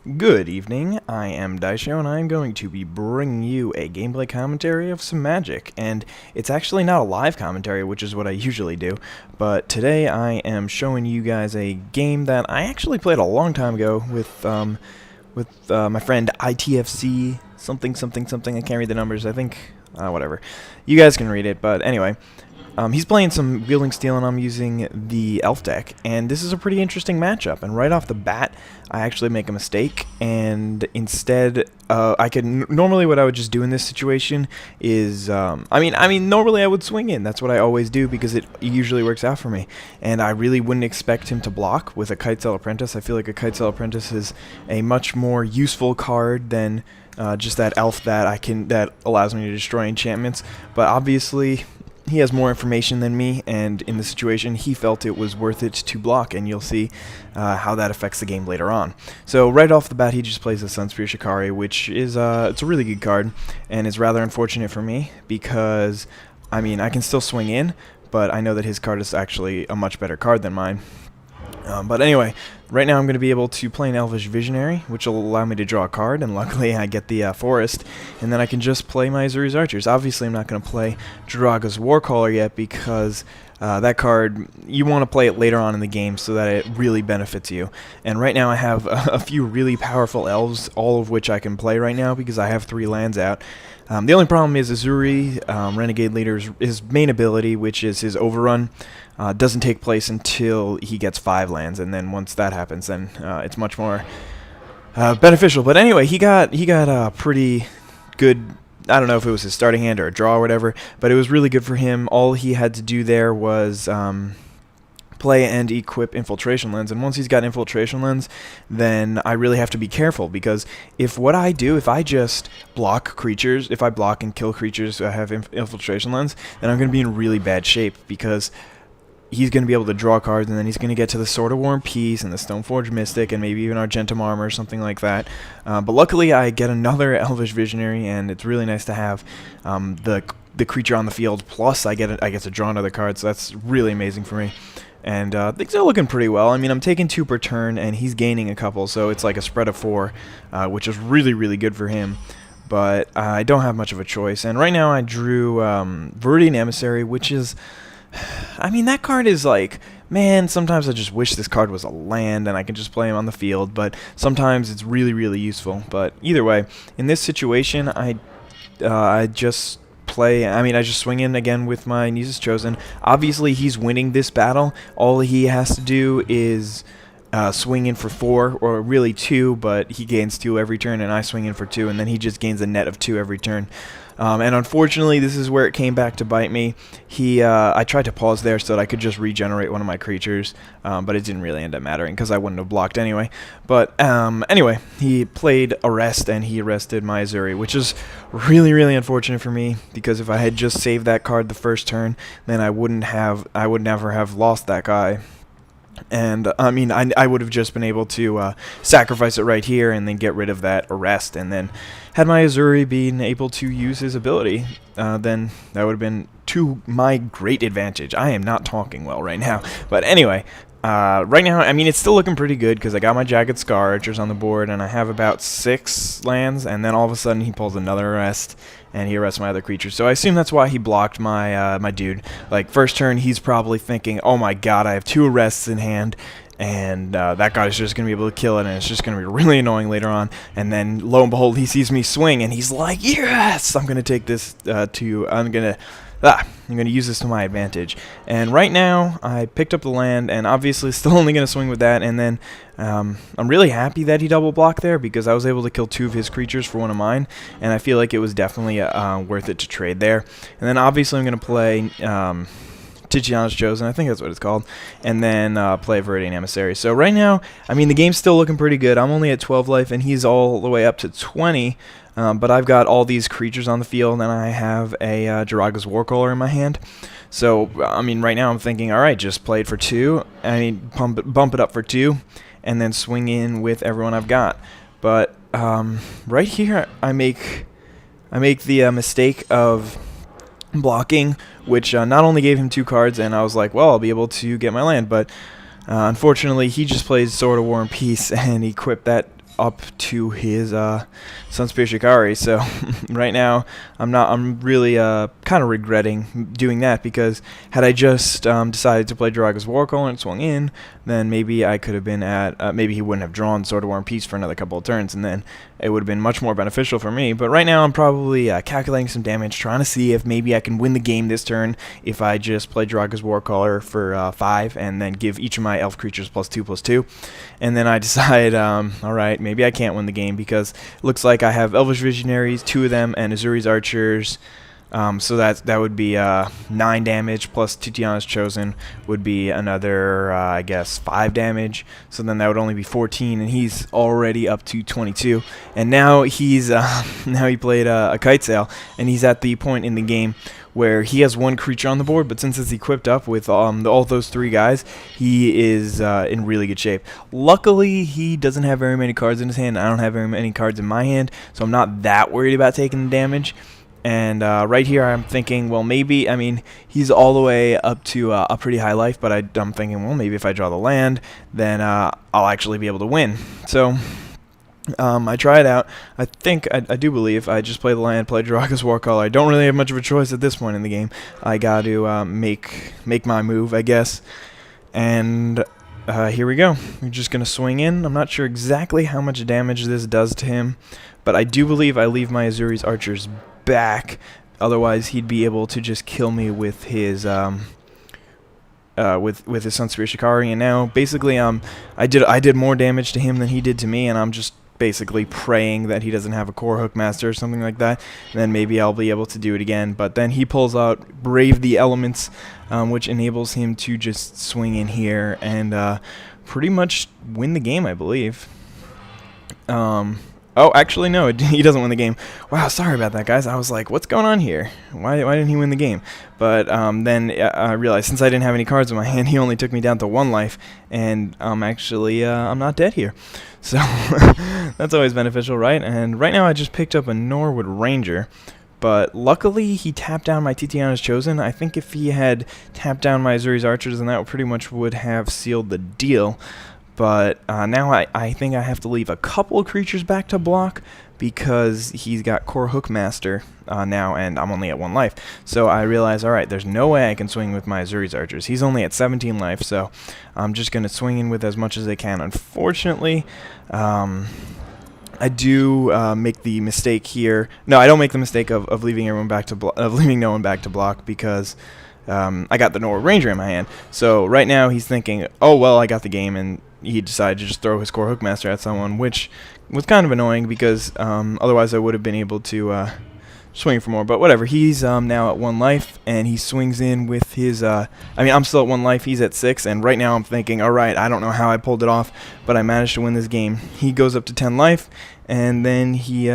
Good evening, I am Daisho, and I am going to be bringing you a gameplay commentary of some Magic, and it's actually not a live commentary, which is what I usually do, but today I am showing you guys a game that I actually played a long time ago with my friend ITFC something, I can't read the numbers, I think, whatever. You guys can read it, but anyway. He's playing some Wielding Steel, and I'm using the Elf deck, and this is a pretty interesting matchup. And right off the bat, I actually make a mistake, and instead, normally what I would just do in this situation is, normally I would swing in. That's what I always do because it usually works out for me. And I really wouldn't expect him to block with a Kitesail Apprentice. I feel like a Kitesail Apprentice is a much more useful card than just that Elf that allows me to destroy enchantments. But obviously, he has more information than me, and in the situation, he felt it was worth it to block, and you'll see how that affects the game later on. So right off the bat, he just plays the Sunspear Shikari, which is it's a really good card, and is rather unfortunate for me because, I can still swing in, but I know that his card is actually a much better card than mine. But anyway, right now I'm going to be able to play an Elvish Visionary, which will allow me to draw a card, and luckily I get the Forest, and then I can just play my Azuri's Archers. Obviously I'm not going to play Draga's Warcaller yet because that card, you want to play it later on in the game so that it really benefits you. And right now I have a few really powerful elves, all of which I can play right now because I have 3 lands out. The only problem is Azuri, Renegade Leader's his main ability, which is his Overrun, doesn't take place until he gets 5 lands, and then once that happens, then it's much more beneficial. But anyway, he got a pretty good, I don't know if it was his starting hand or a draw or whatever, but it was really good for him. All he had to do there was play and equip Infiltration Lens, and once he's got Infiltration Lens, then I really have to be careful, because if I just block creatures, if I block and kill creatures who have Infiltration Lens, then I'm going to be in really bad shape, because he's going to be able to draw cards, and then he's going to get to the Sword of War and Peace and the Stoneforge Mystic and maybe even Argentum Armor or something like that. But luckily I get another Elvish Visionary, and it's really nice to have the creature on the field, plus I get to draw another card, so that's really amazing for me. And things are looking pretty well. I'm taking 2 per turn, and he's gaining a couple, so it's like a spread of 4, which is really, really good for him. But I don't have much of a choice. And right now I drew Viridian Emissary, which is, that card is like, man, sometimes I just wish this card was a land and I can just play him on the field, but sometimes it's really, really useful. But either way, in this situation, I just I just swing in again with my Nisa's Chosen. Obviously, he's winning this battle. All he has to do is swing in for 4, or really 2, but he gains 2 every turn, and I swing in for 2, and then he just gains a net of 2 every turn. And unfortunately, this is where it came back to bite me. I tried to pause there so that I could just regenerate one of my creatures, but it didn't really end up mattering because I wouldn't have blocked anyway. But anyway, he played Arrest, and he arrested my Azuri, which is really, really unfortunate for me, because if I had just saved that card the first turn, then I would never have lost that guy. And I would have just been able to sacrifice it right here and then get rid of that Arrest, and then had my Azuri been able to use his ability, then that would have been to my great advantage. I am not talking well right now, but anyway, right now, it's still looking pretty good because I got my Jagged Scar Archers on the board, and I have about 6 lands, and then all of a sudden he pulls another Arrest, and he arrests my other creatures. So I assume that's why he blocked my my dude. Like, first turn, he's probably thinking, oh my god, I have 2 Arrests in hand, and that guy's just going to be able to kill it, and it's just going to be really annoying later on. And then, lo and behold, he sees me swing, and he's like, yes! I'm going to take this I'm going to use this to my advantage. And right now, I picked up the land, and obviously still only going to swing with that, and then I'm really happy that he double blocked there, because I was able to kill 2 of his creatures for 1 of mine, and I feel like it was definitely worth it to trade there. And then obviously I'm going to play Tiziana's Chosen, I think that's what it's called, and then play Viridian Emissary. So right now, the game's still looking pretty good. I'm only at 12 life, and he's all the way up to 20, but I've got all these creatures on the field, and I have a Draga's Warcaller in my hand. So, right now I'm thinking, alright, just play it for 2, bump it up for 2, and then swing in with everyone I've got. But right here, I make the mistake of blocking, which not only gave him 2 cards, and I was like, well, I'll be able to get my land, but unfortunately he just plays Sword of War and Peace and equipped that up to his Sunspear Shikari. So right now I'm really kind of regretting doing that, because had I just decided to play Draga's Warcaller and swung in, then maybe I could have been at maybe he wouldn't have drawn Sword of War and Peace for another couple of turns, and then it would have been much more beneficial for me. But right now I'm probably calculating some damage, trying to see if maybe I can win the game this turn if I just play Draga's Warcaller for 5 and then give each of my elf creatures +2/+2. And then I decide, alright, maybe I can't win the game, because it looks like I have Elvish Visionaries, 2 of them, and Azuri's Archers. So that would be 9 damage, plus Titiana's Chosen would be another, I guess, 5 damage. So then that would only be 14, and he's already up to 22. And now he's now he played a Kite Sail, and he's at the point in the game where he has 1 creature on the board, but since it's equipped up with all those 3 guys, he is in really good shape. Luckily, he doesn't have very many cards in his hand. I don't have very many cards in my hand, so I'm not that worried about taking the damage. And right here, I'm thinking, well, maybe, I mean, he's all the way up to a pretty high life, but I'm thinking, well, maybe if I draw the land, then I'll actually be able to win. So I try it out. I think, I do believe, I just play the land, play Draga's Warcaller. I don't really have much of a choice at this point in the game. I got to make my move, I guess. And here we go. We're just going to swing in. I'm not sure exactly how much damage this does to him, but I do believe I leave my Azuri's Archers back. Otherwise, he'd be able to just kill me with his with his Sunspear Shikari. And now, basically, I did more damage to him than he did to me, and I'm just basically praying that he doesn't have a Core Hookmaster or something like that, and then maybe I'll be able to do it again. But then he pulls out Brave the Elements, which enables him to just swing in here and pretty much win the game, I believe. Oh, actually, no, he doesn't win the game. Wow, sorry about that, guys. I was like, what's going on here? Why didn't he win the game? But then I realized, since I didn't have any cards in my hand, he only took me down to 1 life, and actually, I'm not dead here. So that's always beneficial, right? And right now I just picked up a Norwood Ranger, but luckily he tapped down my Titiana's Chosen. I think if he had tapped down my Azuri's Archers, then that pretty much would have sealed the deal. But now I think I have to leave a couple of creatures back to block, because he's got Core Hookmaster now, and I'm only at 1 life. So I realize, alright, there's no way I can swing with my Azuri's Archers. He's only at 17 life, so I'm just going to swing in with as much as I can. Unfortunately, I do make the mistake here. No, I don't make the mistake of leaving everyone back to leaving no one back to block, because I got the Norwood Ranger in my hand. So right now he's thinking, oh well, I got the game, and he decided to just throw his Core Hookmaster at someone, which was kind of annoying, because otherwise I would have been able to swing for more. But whatever, he's now at 1 life, and he swings in with his I mean, I'm still at 1 life, he's at 6, and right now I'm thinking, alright, I don't know how I pulled it off, but I managed to win this game. He goes up to 10 life, and then he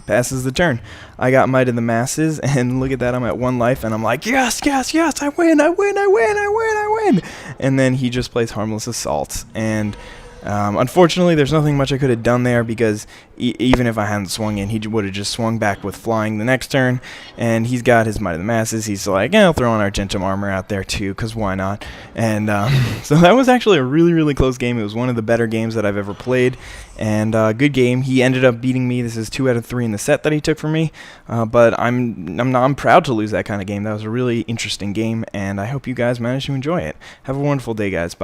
passes the turn. I got Might of the Masses, and look at that, I'm at 1 life, and I'm like, yes, yes, yes, I win, I win, I win, I win, I win. And then he just plays Harmless Assault, and unfortunately, there's nothing much I could have done there, because even if I hadn't swung in, he would have just swung back with Flying the next turn, and he's got his Might of the Masses. He's like, yeah, I'll throw on Argentum Armor out there too, because why not? And so that was actually a really, really close game. It was one of the better games that I've ever played, and good game. He ended up beating me. This is 2 out of 3 in the set that he took from me, but I'm proud to lose that kind of game. That was a really interesting game, and I hope you guys managed to enjoy it. Have a wonderful day, guys. Bye.